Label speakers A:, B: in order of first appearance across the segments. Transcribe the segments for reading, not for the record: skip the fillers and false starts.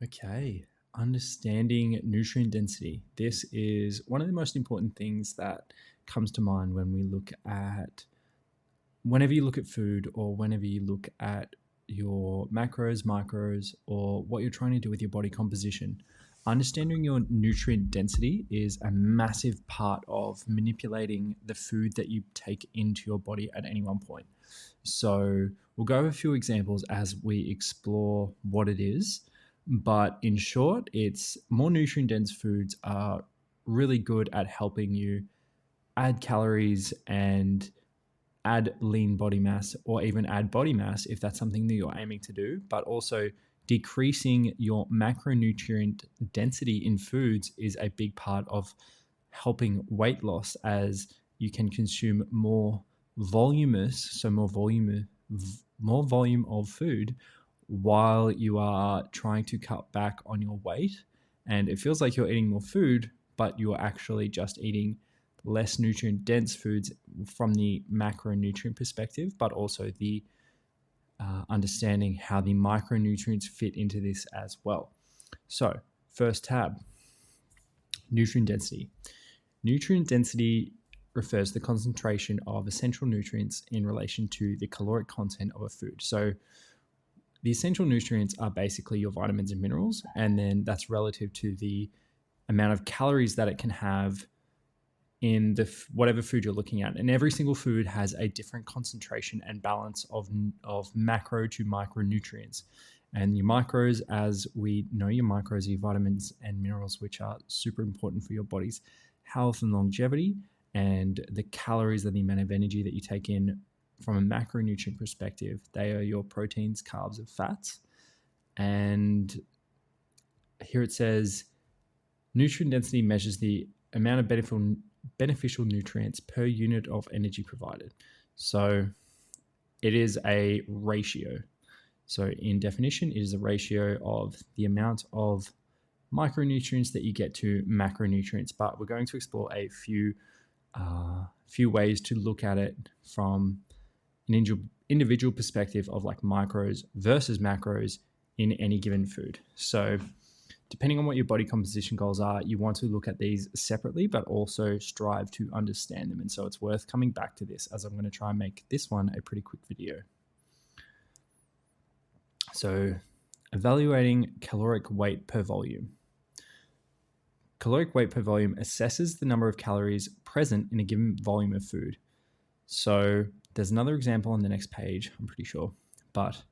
A: Okay, understanding nutrient density. This is one of the most important things that comes to mind when we look at whenever you look at food or whenever you look at your macros, micros, or what you're trying to do with your body composition. Understanding your nutrient density is a massive part of manipulating the food that you take into your body at any one point. So, we'll go over a few examples as we explore what it is. But in short, it's more nutrient dense foods are really good at helping you add calories and add lean body mass or even add body mass if that's something that you're aiming to do, but also decreasing your macronutrient density in foods is a big part of helping weight loss as you can consume more voluminous, so more volume of food while you are trying to cut back on your weight. And it feels like you're eating more food, but you're actually just eating less nutrient dense foods from the macronutrient perspective, but also the understanding how the micronutrients fit into this as well. So, first tab, nutrient density. Nutrient density refers to the concentration of essential nutrients in relation to the caloric content of a food. So, the essential nutrients are basically your vitamins and minerals, and then that's relative to the amount of calories that it can have in whatever food you're looking at. And every single food has a different concentration and balance of macro to micronutrients. And your macros, as we know, your macros are your vitamins and minerals, which are super important for your body's health and longevity. And the calories are the amount of energy that you take in from a macronutrient perspective. They are your proteins, carbs, and fats. And here it says nutrient density measures the amount of beneficial nutrients per unit of energy provided. So it is a ratio. So in definition, it is a ratio of the amount of micronutrients that you get to macronutrients. But we're going to explore a few ways to look at it from an individual perspective of like micros versus macros in any given food. So depending on what your body composition goals are, you want to look at these separately, but also strive to understand them. And so it's worth coming back to this, as I'm going to try and make this one a pretty quick video. So evaluating caloric weight per volume. Caloric weight per volume assesses the number of calories present in a given volume of food. So there's another example on the next page, I'm pretty sure. But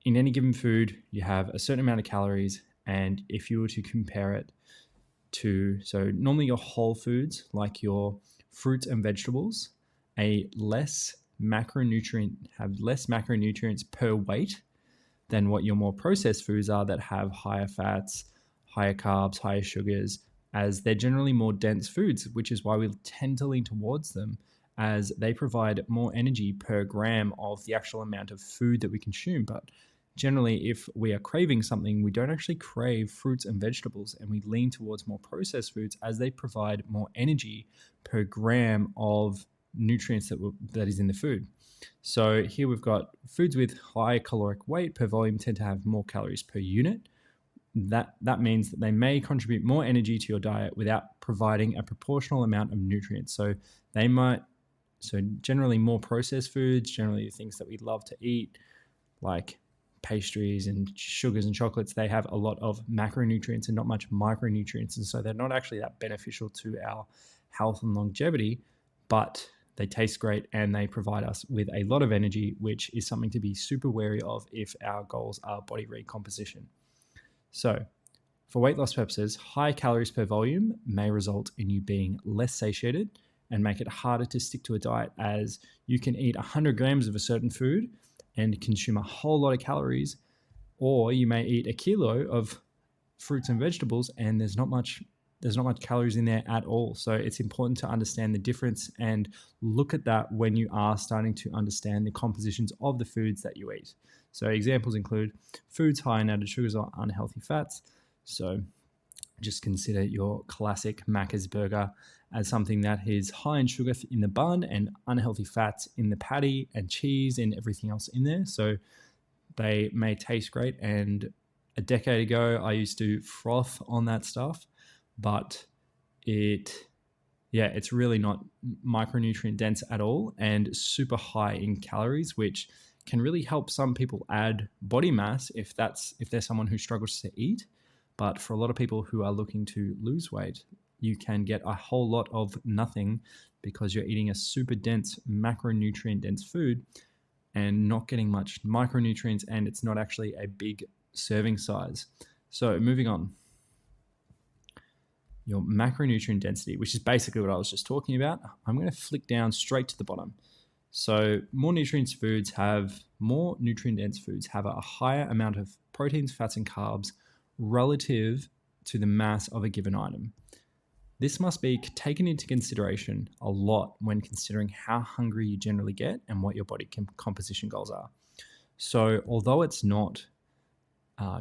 A: in any given food, you have a certain amount of calories. And if you were to compare it to, so normally your whole foods, like your fruits and vegetables, have less macronutrients per weight than what your more processed foods are that have higher fats, higher carbs, higher sugars, as they're generally more dense foods, which is why we tend to lean towards them, as they provide more energy per gram of the actual amount of food that we consume. But generally, if we are craving something, we don't actually crave fruits and vegetables, and we lean towards more processed foods as they provide more energy per gram of nutrients that is in the food. So here we've got foods with high caloric weight per volume tend to have more calories per unit. That means that they may contribute more energy to your diet without providing a proportional amount of nutrients. So generally more processed foods, generally things that we love to eat, like pastries and sugars and chocolates, they have a lot of macronutrients and not much micronutrients. And so they're not actually that beneficial to our health and longevity, but they taste great and they provide us with a lot of energy, which is something to be super wary of if our goals are body recomposition. So for weight loss purposes, high calories per volume may result in you being less satiated and make it harder to stick to a diet, as you can eat 100 grams of a certain food and consume a whole lot of calories, or you may eat a kilo of fruits and vegetables and there's not much calories in there at all. So it's important to understand the difference and look at that when you are starting to understand the compositions of the foods that you eat. So examples include foods high in added sugars or unhealthy fats. So just consider your classic Macca's burger as something that is high in sugar in the bun and unhealthy fats in the patty and cheese and everything else in there. So they may taste great and a decade ago, I used to froth on that stuff, but it's really not micronutrient dense at all and super high in calories, which can really help some people add body mass if they're someone who struggles to eat. But for a lot of people who are looking to lose weight, you can get a whole lot of nothing because you're eating a super dense macronutrient dense food and not getting much micronutrients, and it's not actually a big serving size. So moving on, your macronutrient density, which is basically what I was just talking about, I'm going to flick down straight to the bottom. So more nutrient dense foods have a higher amount of proteins, fats, and carbs relative to the mass of a given item. This must be taken into consideration a lot when considering how hungry you generally get and what your body composition goals are. So although it's not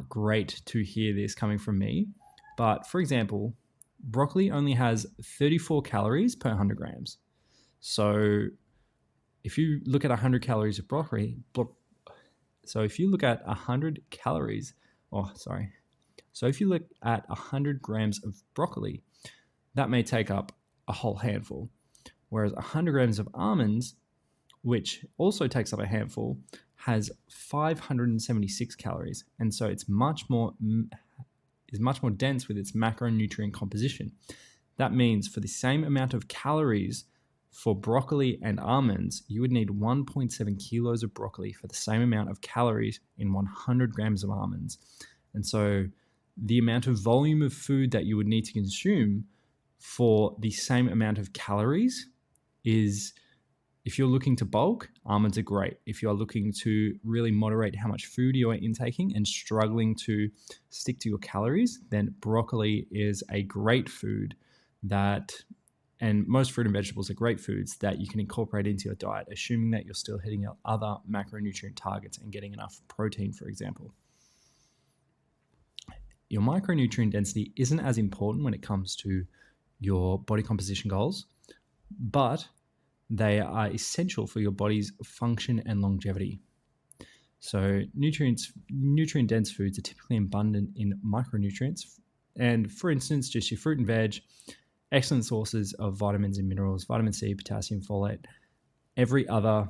A: great to hear this coming from me, but for example, broccoli only has 34 calories per 100 grams. So if you look at 100 calories of broccoli, so if you look at 100 calories, so if you look at 100 grams of broccoli, that may take up a whole handful. Whereas 100 grams of almonds, which also takes up a handful, has 576 calories. And so it's much more dense with its macronutrient composition. That means for the same amount of calories for broccoli and almonds, you would need 1.7 kilos of broccoli for the same amount of calories in 100 grams of almonds. And so the amount of volume of food that you would need to consume for the same amount of calories is, if you're looking to bulk, almonds are great. If you're looking to really moderate how much food you're intaking and struggling to stick to your calories, then broccoli is a great food and most fruit and vegetables are great foods that you can incorporate into your diet, assuming that you're still hitting your other macronutrient targets and getting enough protein, for example. Your micronutrient density isn't as important when it comes to your body composition goals, but they are essential for your body's function and longevity. So nutrient-dense foods are typically abundant in micronutrients. And for instance, just your fruit and veg, excellent sources of vitamins and minerals, vitamin C, potassium, folate. Every other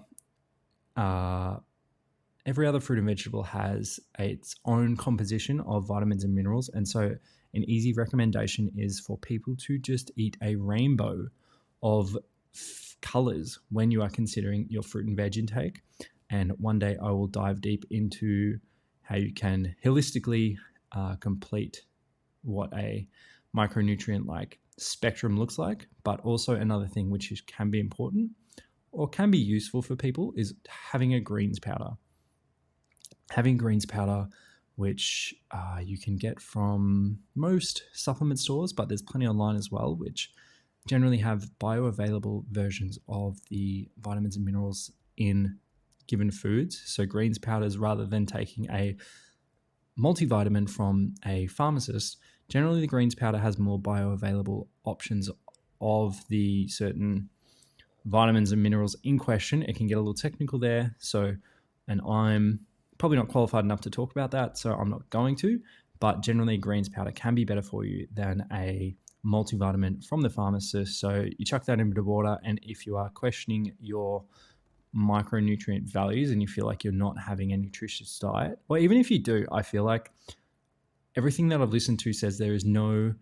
A: fruit and vegetable has its own composition of vitamins and minerals. And so an easy recommendation is for people to just eat a rainbow of colors when you are considering your fruit and veg intake. And one day I will dive deep into how you can holistically complete what a micronutrient like spectrum looks like. But also another thing which can be important or can be useful for people is having a greens powder. Having greens powder, which you can get from most supplement stores, but there's plenty online as well, which generally have bioavailable versions of the vitamins and minerals in given foods. So greens powders, rather than taking a multivitamin from a pharmacist, generally the greens powder has more bioavailable options of the certain vitamins and minerals in question. It can get a little technical there. And I'm probably not qualified enough to talk about that, so I'm not going to, but generally greens powder can be better for you than a multivitamin from the pharmacist. So you chuck that into the water, and if you are questioning your micronutrient values and you feel like you're not having a nutritious diet, or even if you do, I feel like everything that I've listened to says you're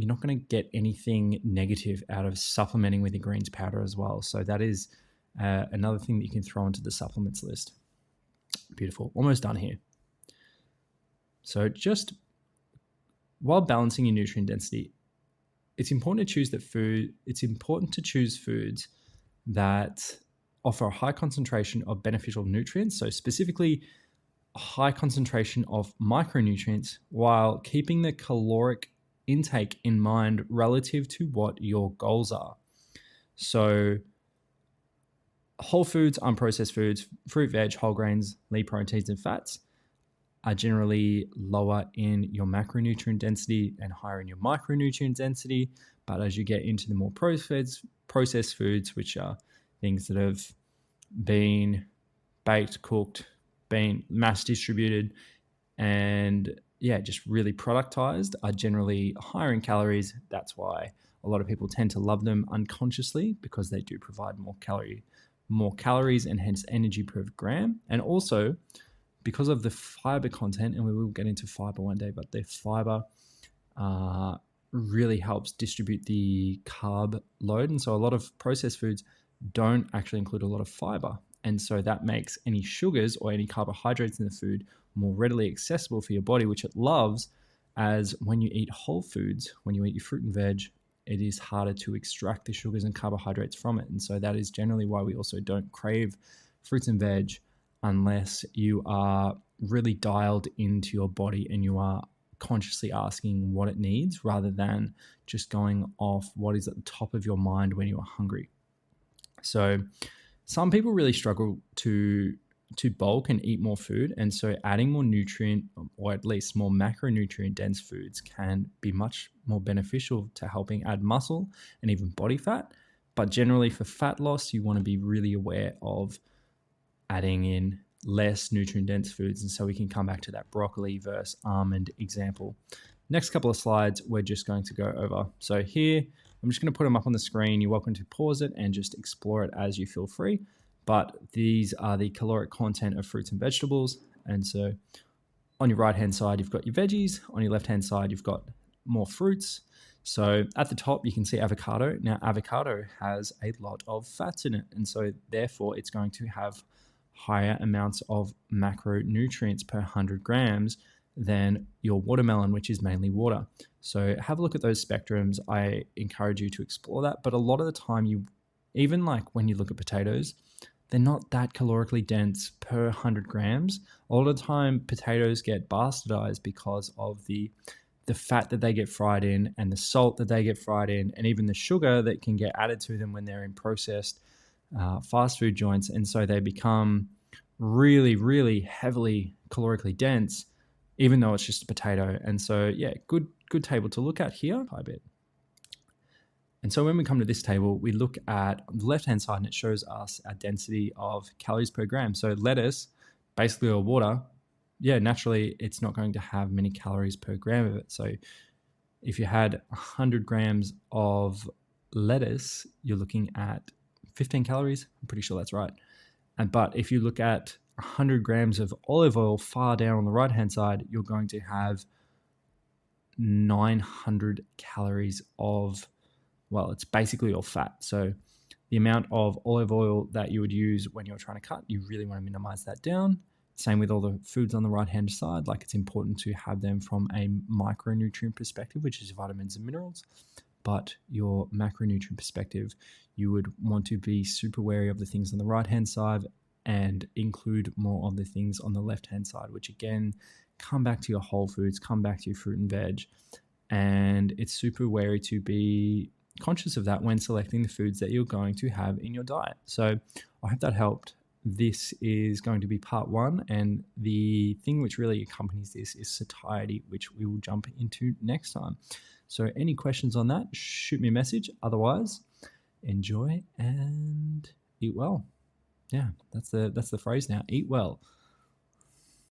A: not going to get anything negative out of supplementing with your greens powder as well. So that is another thing that you can throw into the supplements list. Beautiful. Almost done here. So just while balancing your nutrient density, it's important to choose foods that offer a high concentration of beneficial nutrients. So specifically a high concentration of micronutrients while keeping the caloric intake in mind relative to what your goals are. So whole foods, unprocessed foods, fruit, veg, whole grains, lean proteins, and fats are generally lower in your macronutrient density and higher in your micronutrient density. But as you get into the more processed foods, which are things that have been baked, cooked, been mass distributed, and yeah, just really productized are generally higher in calories. That's why a lot of people tend to love them unconsciously, because they do provide more calories and hence energy per gram. And also because of the fiber content, and we will get into fiber one day, but the fiber uh, really helps distribute the carb load. And so a lot of processed foods don't actually include a lot of fiber. And so that makes any sugars or any carbohydrates in the food more readily accessible for your body, which it loves. As when you eat whole foods, when you eat your fruit and veg, it is harder to extract the sugars and carbohydrates from it. And so that is generally why we also don't crave fruits and veg unless you are really dialed into your body and you are consciously asking what it needs rather than just going off what is at the top of your mind when you are hungry. So some people really struggle to bulk and eat more food, and so adding more nutrient, or at least more macronutrient dense foods, can be much more beneficial to helping add muscle and even body fat. But generally for fat loss, you want to be really aware of adding in less nutrient dense foods. And so we can come back to that broccoli versus almond example. Next couple of slides, we're just going to go over. So here, I'm just going to put them up on the screen. You're welcome to pause it and just explore it as you feel free. But these are the caloric content of fruits and vegetables. And so on your right-hand side, you've got your veggies. On your left-hand side, you've got more fruits. So at the top, you can see avocado. Now, avocado has a lot of fats in it. And so therefore, it's going to have higher amounts of macronutrients per 100 grams than your watermelon, which is mainly water. So have a look at those spectrums. I encourage you to explore that. But a lot of the time, even like when you look at potatoes, they're not that calorically dense per 100 grams. A lot of the time, potatoes get bastardized because of the fat that they get fried in and the salt that they get fried in, and even the sugar that can get added to them when they're in processed fast food joints. And so they become really, really heavily calorically dense, even though it's just a potato. And so, yeah, good table to look at here. A bit. And so when we come to this table, we look at the left-hand side and it shows us our density of calories per gram. So lettuce, basically, or water, yeah, naturally, it's not going to have many calories per gram of it. So if you had 100 grams of lettuce, you're looking at 15 calories. I'm pretty sure that's right. But if you look at 100 grams of olive oil far down on the right-hand side, you're going to have 900 calories of, well, it's basically all fat. So the amount of olive oil that you would use when you're trying to cut, you really want to minimize that down. Same with all the foods on the right-hand side. Like, it's important to have them from a micronutrient perspective, which is vitamins and minerals. But your macronutrient perspective, you would want to be super wary of the things on the right-hand side and include more of the things on the left-hand side, which again, come back to your whole foods, come back to your fruit and veg. And it's super wary to be conscious of that when selecting the foods that you're going to have in your diet. So I hope that helped. This is going to be part one, and the thing which really accompanies this is satiety, which we will jump into next time. So any questions on that, shoot me a message. Otherwise, enjoy and eat well. Yeah, that's the phrase now. Eat well.